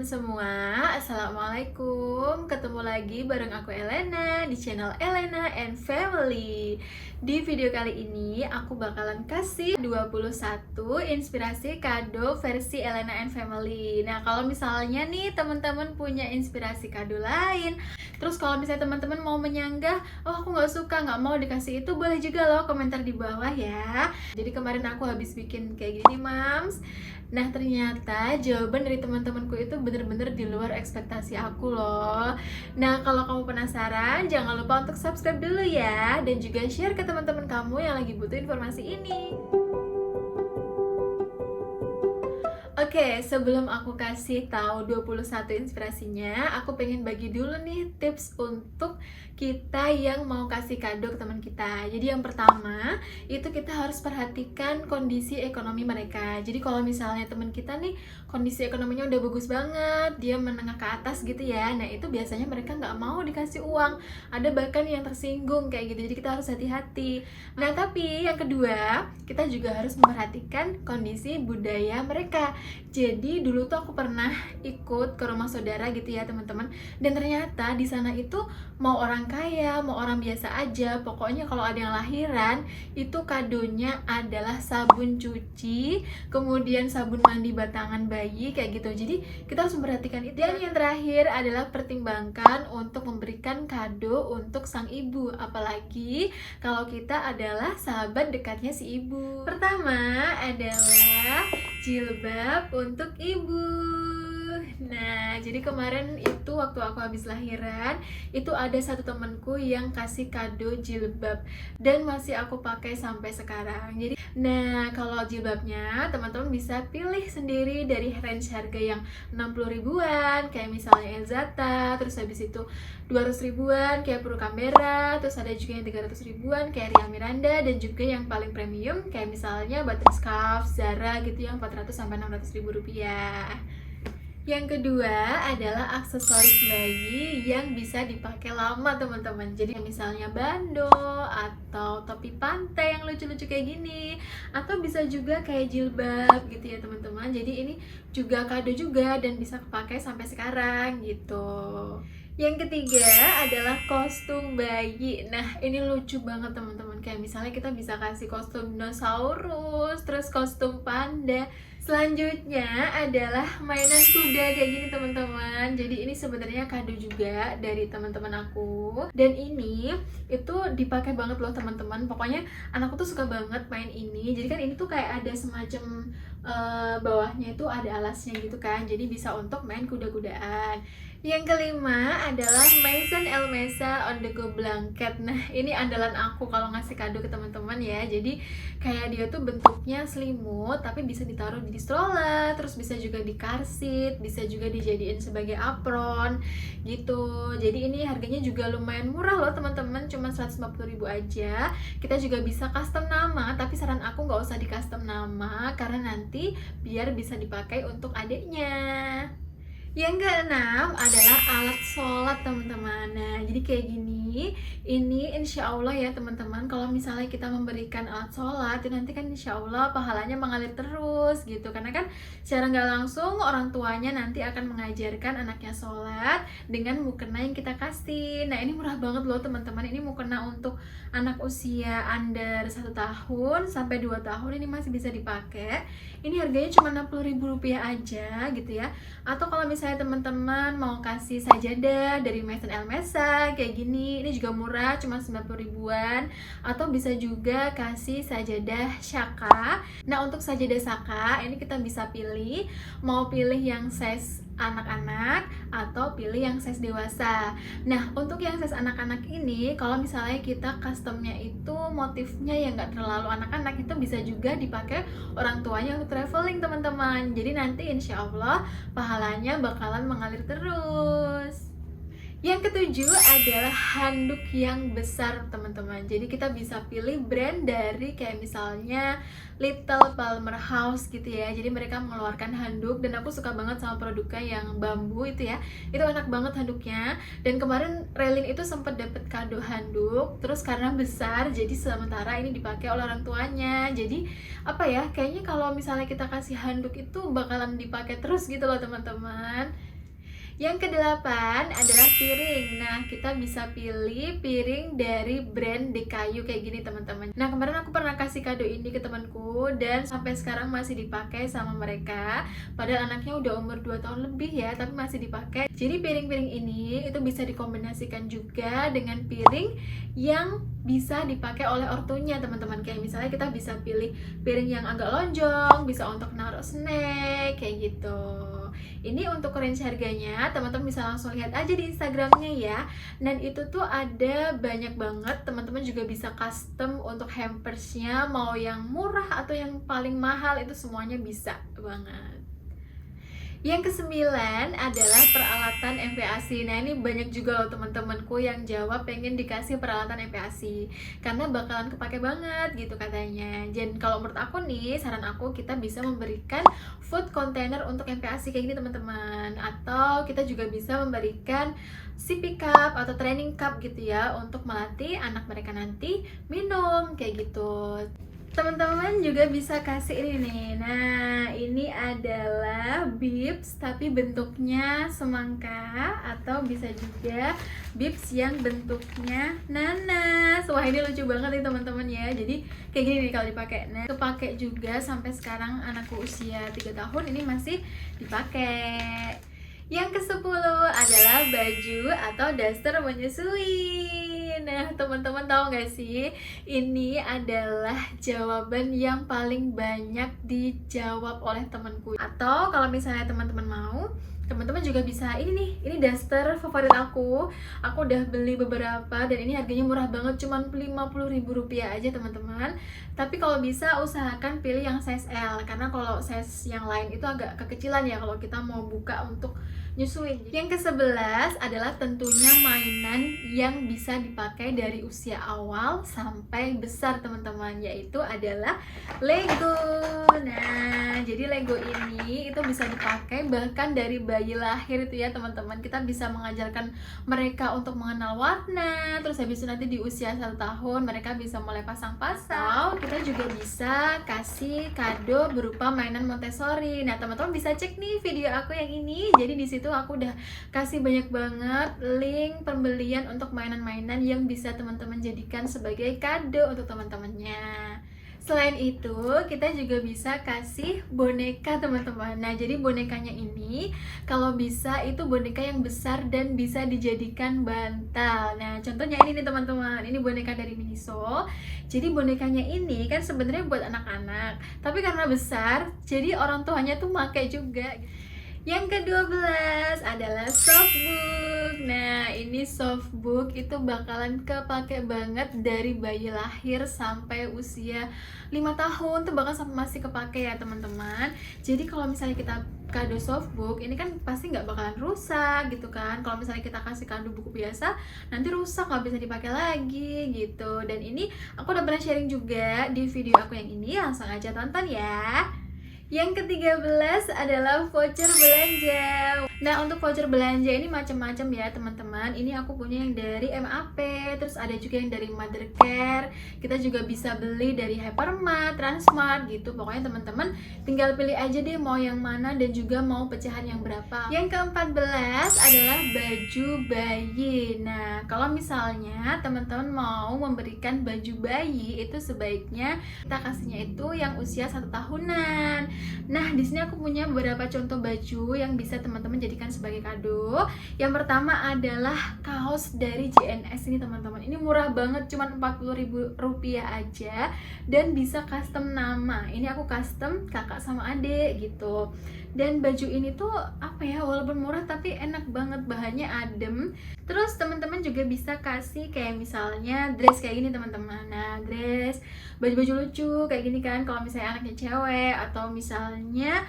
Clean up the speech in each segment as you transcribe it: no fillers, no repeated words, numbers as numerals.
teman-teman semua, Assalamualaikum. Ketemu lagi bareng aku Elena di channel Elena and Family. Di video kali ini aku bakalan kasih 21 inspirasi kado versi Elena and Family. Nah, kalau misalnya nih teman-teman punya inspirasi kado lain, terus kalau misalnya teman-teman mau menyanggah, oh aku nggak suka, nggak mau dikasih itu, boleh juga loh komentar di bawah ya. Jadi kemarin aku habis bikin kayak gini Mams. Nah, ternyata jawaban dari teman-temanku itu bener-bener di luar ekspektasi aku loh. Nah, kalau kamu penasaran, jangan lupa untuk subscribe dulu ya, dan juga share ke teman-teman kamu yang lagi butuh informasi ini. Oke, sebelum aku kasih tahu 21 inspirasinya, aku pengen bagi dulu nih tips untuk kita yang mau kasih kado ke teman kita. Jadi yang pertama, itu kita harus perhatikan kondisi ekonomi mereka. Jadi kalau misalnya teman kita nih kondisi ekonominya udah bagus banget, dia menengah ke atas gitu ya, nah itu biasanya mereka nggak mau dikasih uang. Ada bahkan yang tersinggung kayak gitu, jadi kita harus hati-hati. Nah, tapi yang kedua, kita juga harus memperhatikan kondisi budaya mereka. Jadi dulu tuh aku pernah ikut ke rumah saudara gitu ya teman-teman, dan ternyata di sana itu mau orang kaya, mau orang biasa aja, pokoknya kalau ada yang lahiran itu kadonya adalah sabun cuci, kemudian sabun mandi batangan bayi kayak gitu. Jadi kita harus memperhatikan itu. Dan yang terakhir adalah pertimbangkan untuk memberikan kado untuk sang ibu, apalagi kalau kita adalah sahabat dekatnya si ibu. Pertama adalah jilbab untuk ibu. Nah, jadi kemarin itu waktu aku habis lahiran, itu ada satu temanku yang kasih kado jilbab dan masih aku pakai sampai sekarang. Jadi, nah kalau jilbabnya teman-teman bisa pilih sendiri dari range harga yang 60 ribuan, kayak misalnya Elzata, terus habis itu 200 ribuan kayak Puru Canberra, terus ada juga yang 300 ribuan kayak Ria Miranda, dan juga yang paling premium kayak misalnya Button Scarf, Zara gitu yang 400 sampai 600 ribu rupiah. Yang kedua adalah aksesoris bayi yang bisa dipakai lama teman-teman. Jadi misalnya bando atau topi pantai yang lucu-lucu kayak gini, atau bisa juga kayak jilbab gitu ya teman-teman. Jadi ini juga kado juga dan bisa kepakai sampai sekarang gitu. Yang ketiga adalah kostum bayi. Nah, ini lucu banget teman-teman. Kayak misalnya kita bisa kasih kostum dinosaurus, terus kostum panda. Selanjutnya adalah mainan kuda kayak gini teman-teman. Jadi ini sebenarnya kado juga dari teman-teman aku. Dan ini itu dipakai banget loh teman-teman. Pokoknya anakku tuh suka banget main ini. Jadi kan ini tuh kayak ada semacam bawahnya itu ada alasnya gitu kan. Jadi bisa untuk main kuda-kudaan. Yang kelima adalah Maison Elmesa On The Go Blanket. Nah, ini andalan aku kalau ngasih kado ke teman-teman ya. Jadi kayak dia tuh bentuknya selimut tapi bisa ditaruh di stroller, terus bisa juga di car seat, bisa juga dijadiin sebagai apron gitu. Jadi ini harganya juga lumayan murah loh teman-teman, cuma 150 ribu aja. Kita juga bisa custom nama, tapi saran aku nggak usah di custom nama karena nanti biar bisa dipakai untuk adiknya. Yang keenam adalah alat sholat teman-teman. Nah, jadi kayak gini, ini insya Allah ya teman-teman, kalau misalnya kita memberikan alat sholat itu nanti kan insya Allah pahalanya mengalir terus gitu. Karena kan secara nggak langsung orang tuanya nanti akan mengajarkan anaknya sholat dengan mukena yang kita kasih. Nah, ini murah banget loh teman-teman. Ini mukena untuk anak usia under 1 tahun sampai 2 tahun, ini masih bisa dipakai. Ini harganya cuma 60 ribu rupiah aja gitu ya. Atau kalau misalnya teman-teman mau kasih sajadah dari Maison Elmesa kayak gini, ini juga murah, cuma 90 ribuan. Atau bisa juga kasih sajadah Shaka. Nah, untuk sajadah Shaka ini kita bisa pilih, mau pilih yang size anak-anak atau pilih yang size dewasa. Nah, untuk yang size anak-anak ini, kalau misalnya kita customnya itu motifnya yang nggak terlalu anak-anak, itu bisa juga dipakai orang tuanya untuk traveling teman-teman. Jadi nanti insya Allah pahalanya bakalan mengalir terus. Yang ketujuh adalah handuk yang besar teman-teman. Jadi kita bisa pilih brand dari kayak misalnya Little Palmer House gitu ya. Jadi mereka mengeluarkan handuk dan aku suka banget sama produknya yang bambu itu ya. Itu enak banget handuknya. Dan kemarin Relin itu sempat dapet kado handuk, terus karena besar jadi sementara ini dipakai oleh orang tuanya. Jadi apa ya, kayaknya kalau misalnya kita kasih handuk itu bakalan dipakai terus gitu loh teman-teman. Yang kedelapan adalah piring. Nah, kita bisa pilih piring dari brand Dekayu kayak gini teman-teman. Nah, kemarin aku pernah kasih kado ini ke temanku dan sampai sekarang masih dipakai sama mereka. Padahal anaknya udah umur 2 tahun lebih ya, tapi masih dipakai. Jadi piring-piring ini itu bisa dikombinasikan juga dengan piring yang bisa dipakai oleh ortunya teman-teman. Kayak misalnya kita bisa pilih piring yang agak lonjong, bisa untuk naruh snack kayak gitu. Ini untuk range harganya, teman-teman bisa langsung lihat aja di Instagramnya ya. Dan itu tuh ada banyak banget, teman-teman juga bisa custom untuk hampersnya, mau yang murah atau yang paling mahal itu semuanya bisa banget. Yang kesembilan adalah peralatan MPASI. Nah, ini banyak juga loh teman-temanku yang jawab pengen dikasih peralatan MPASI karena bakalan kepake banget gitu katanya. Dan kalau menurut aku nih, saran aku kita bisa memberikan food container untuk MPASI kayak gini teman-teman. Atau kita juga bisa memberikan sippy cup atau training cup gitu ya untuk melatih anak mereka nanti minum kayak gitu. Teman-teman juga bisa kasih ini nih. Nah, ini adalah bibs tapi bentuknya semangka, atau bisa juga bibs yang bentuknya nanas. Wah, ini lucu banget nih teman-teman ya. Jadi kayak gini nih kalau dipakai. Nah, kepake juga sampai sekarang anakku usia 3 tahun ini masih dipakai. Yang ke-10 adalah baju atau daster menyusui. Nah, teman-teman tahu nggak sih? Ini adalah jawaban yang paling banyak dijawab oleh temanku. Atau kalau misalnya teman-teman mau, teman-teman juga bisa ini daster favorit aku. Aku udah beli beberapa dan ini harganya murah banget, cuman Rp50.000 aja teman-teman. Tapi kalau bisa usahakan pilih yang size L, karena kalau size yang lain itu agak kekecilan ya kalau kita mau buka untuk nyusuin. Yang ke-11 adalah tentunya mainan yang bisa dipakai dari usia awal sampai besar teman-teman, yaitu adalah Lego. Nah, jadi Lego ini itu bisa dipakai bahkan dari bayi lahir itu ya teman-teman. Kita bisa mengajarkan mereka untuk mengenal warna, terus habis itu nanti di usia 1 tahun mereka bisa mulai pasang-pasang. Kita juga bisa kasih kado berupa mainan Montessori. Nah, teman-teman bisa cek nih video aku yang ini. Jadi di situ aku udah kasih banyak banget link pembelian untuk mainan-mainan yang bisa teman-teman jadikan sebagai kado untuk teman-temannya. Selain itu, kita juga bisa kasih boneka teman-teman. Nah, jadi bonekanya ini kalau bisa itu boneka yang besar dan bisa dijadikan bantal. Nah, contohnya ini nih teman-teman. Ini boneka dari Miniso. Jadi bonekanya ini kan sebenarnya buat anak-anak, tapi karena besar, jadi orang tuanya tuh pakai juga. Yang ke-12 adalah softbook. Nah, ini softbook itu bakalan kepake banget dari bayi lahir sampai usia 5 tahun tuh bakal sampai masih kepake ya teman-teman. Jadi kalau misalnya kita kado softbook, ini kan pasti nggak bakalan rusak gitu kan. Kalau misalnya kita kasih kado buku biasa, nanti rusak, nggak bisa dipakai lagi gitu. Dan ini aku udah pernah sharing juga di video aku yang ini, langsung aja tonton ya. Yang ke-13 adalah voucher belanja. Nah, untuk voucher belanja ini macam-macam ya teman-teman. Ini aku punya yang dari MAP, terus ada juga yang dari Mothercare. Kita juga bisa beli dari Hypermart, Transmart gitu. Pokoknya teman-teman tinggal pilih aja deh mau yang mana dan juga mau pecahan yang berapa. Yang ke-14 adalah baju bayi. Nah, kalau misalnya teman-teman mau memberikan baju bayi, itu sebaiknya kita kasihnya itu yang usia 1 tahunan. Nah, di sini aku punya beberapa contoh baju yang bisa teman-teman jadikan sebagai kado. Yang pertama adalah kaos dari JNS ini teman-teman. Ini murah banget, cuma Rp40.000 aja dan bisa custom nama. Ini aku custom kakak sama adik gitu. Dan baju ini tuh apa ya, walaupun murah tapi enak banget, bahannya adem. Terus teman-teman juga bisa kasih kayak misalnya dress kayak gini teman-teman. Nah, dress baju-baju lucu kayak gini kan kalau misalnya anaknya cewek, atau misalnya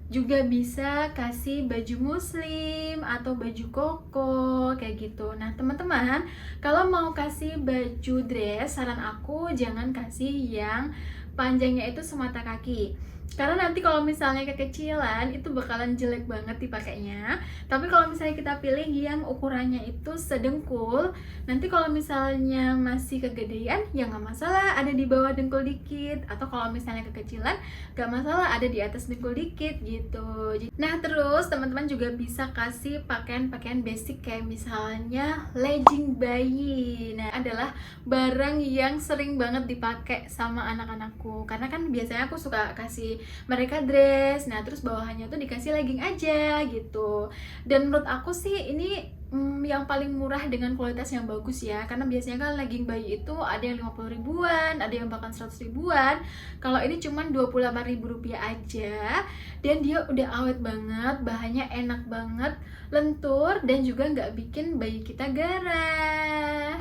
juga bisa kasih baju muslim atau baju koko kayak gitu. Nah, teman-teman, kalau mau kasih baju dress, saran aku jangan kasih yang panjangnya itu semata kaki. Karena nanti kalau misalnya kekecilan itu bakalan jelek banget dipakainya. Tapi kalau misalnya kita pilih yang ukurannya itu sedengkul, nanti kalau misalnya masih kegedean ya nggak masalah, ada di bawah dengkul dikit. Atau kalau misalnya kekecilan nggak masalah, ada di atas dengkul dikit gitu. Nah terus teman-teman juga bisa kasih pakaian-pakaian basic kayak misalnya legging bayi. Nah adalah barang yang sering banget dipakai sama anak-anakku, karena kan biasanya aku suka kasih mereka dress, nah terus bawahannya tuh dikasih legging aja gitu. Dan menurut aku sih ini yang paling murah dengan kualitas yang bagus ya, karena biasanya kan legging bayi itu ada yang 50 ribuan, ada yang bahkan 100 ribuan. Kalau ini cuman 28.000 rupiah aja, dan dia udah awet banget, bahannya enak banget, lentur, dan juga nggak bikin bayi kita garah.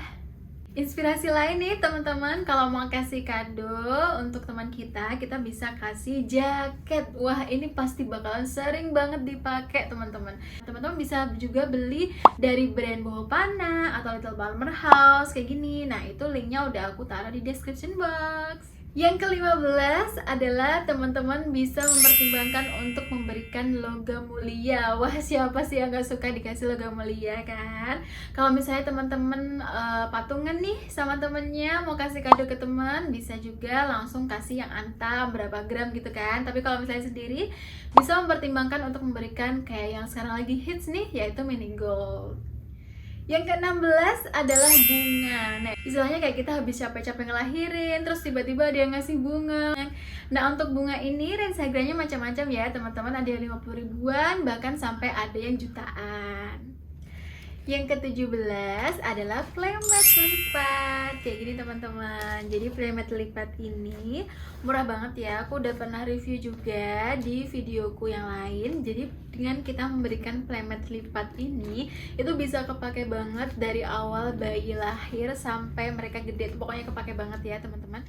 Inspirasi lain nih teman-teman, kalau mau kasih kado untuk teman kita bisa kasih jaket. Wah ini pasti bakalan sering banget dipakai teman-teman. Teman-teman bisa juga beli dari brand Bohopana atau Little Balmer House kayak gini. Nah itu linknya udah aku taruh di description box. Yang ke-15 adalah teman-teman bisa mempertimbangkan untuk memberikan logam mulia. Wah siapa sih yang gak suka dikasih logam mulia kan? Kalau misalnya teman-teman patungan nih sama temennya, mau kasih kado ke teman, bisa juga langsung kasih yang antam berapa gram gitu kan. Tapi kalau misalnya sendiri, bisa mempertimbangkan untuk memberikan kayak yang sekarang lagi hits nih, yaitu mini gold. Yang ke-16 adalah bunga. Nah, istilahnya kayak kita habis capek-capek ngelahirin, terus tiba-tiba ada yang ngasih bunga. Nah, untuk bunga ini range harganya macam-macam ya, teman-teman. Ada yang 50 ribuan, bahkan sampai ada yang jutaan. Yang ke-17 adalah playmat lipat. Kayak gini teman-teman. Jadi playmat lipat ini murah banget ya. Aku udah pernah review juga di videoku yang lain. Jadi dengan kita memberikan playmat lipat ini, itu bisa kepake banget dari awal bayi lahir sampai mereka gede. Pokoknya kepake banget ya teman-teman.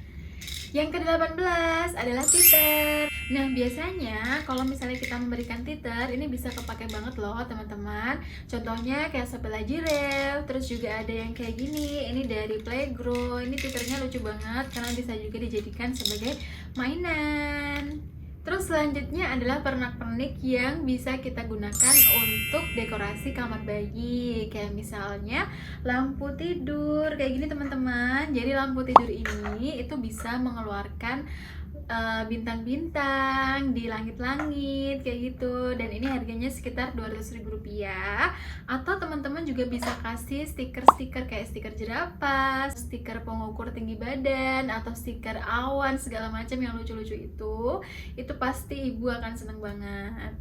Yang ke-18 adalah titer. Nah biasanya kalau misalnya kita memberikan titer, ini bisa kepake banget loh teman-teman. Contohnya kayak Sepela Jirel, terus juga ada yang kayak gini, ini dari Playgrow. Ini titernya lucu banget karena bisa juga dijadikan sebagai mainan. Terus selanjutnya adalah pernak-pernik yang bisa kita gunakan untuk dekorasi kamar bayi. Kayak misalnya lampu tidur, kayak gini teman-teman. Jadi lampu tidur ini itu bisa mengeluarkan bintang-bintang di langit-langit kayak gitu, dan ini harganya sekitar 200.000 rupiah. Atau teman-teman juga bisa kasih stiker-stiker kayak stiker jerapah, stiker pengukur tinggi badan, atau stiker awan segala macam yang lucu-lucu itu pasti ibu akan seneng banget.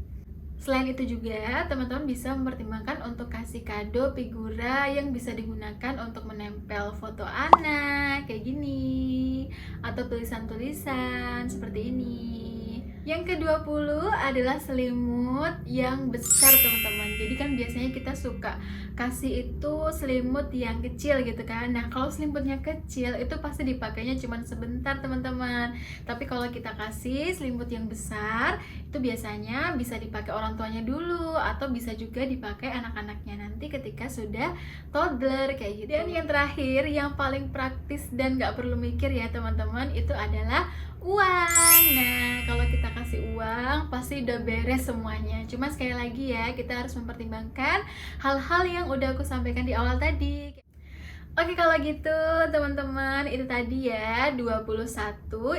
Selain itu juga, teman-teman bisa mempertimbangkan untuk kasih kado figura yang bisa digunakan untuk menempel foto anak, kayak gini, atau tulisan-tulisan seperti ini. Yang ke-20 adalah selimut yang besar teman-teman. Jadi kan biasanya kita suka kasih itu selimut yang kecil gitu kan. Nah kalau selimutnya kecil itu pasti dipakainya cuma sebentar teman-teman. Tapi kalau kita kasih selimut yang besar, itu biasanya bisa dipakai orang tuanya dulu, atau bisa juga dipakai anak-anaknya nanti ketika sudah toddler kayak gitu. Dan yang terakhir, yang paling praktis dan gak perlu mikir ya teman-teman, itu adalah uang. Nah kalau kita kasih uang pasti udah beres semuanya. Cuma sekali lagi ya, kita harus mempertimbangkan hal-hal yang udah aku sampaikan di awal tadi. Oke kalau gitu teman-teman, itu tadi ya 21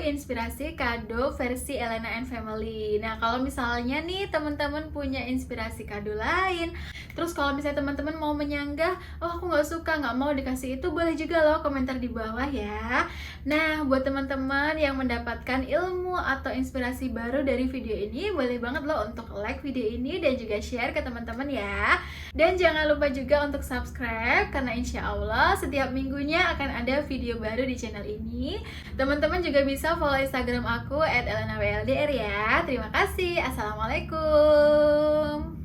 inspirasi kado versi Elena and Family. Nah kalau misalnya nih teman-teman punya inspirasi kado lain, terus kalau misalnya teman-teman mau menyanggah, oh aku nggak suka, nggak mau dikasih itu, boleh juga loh komentar di bawah ya. Nah buat teman-teman yang mendapatkan ilmu atau inspirasi baru dari video ini, boleh banget loh untuk like video ini dan juga share ke teman-teman ya. Dan jangan lupa juga untuk subscribe, karena insya Allah setiap minggunya akan ada video baru di channel ini. Teman-teman juga bisa follow Instagram aku @elenawldr ya. Terima kasih. Assalamualaikum.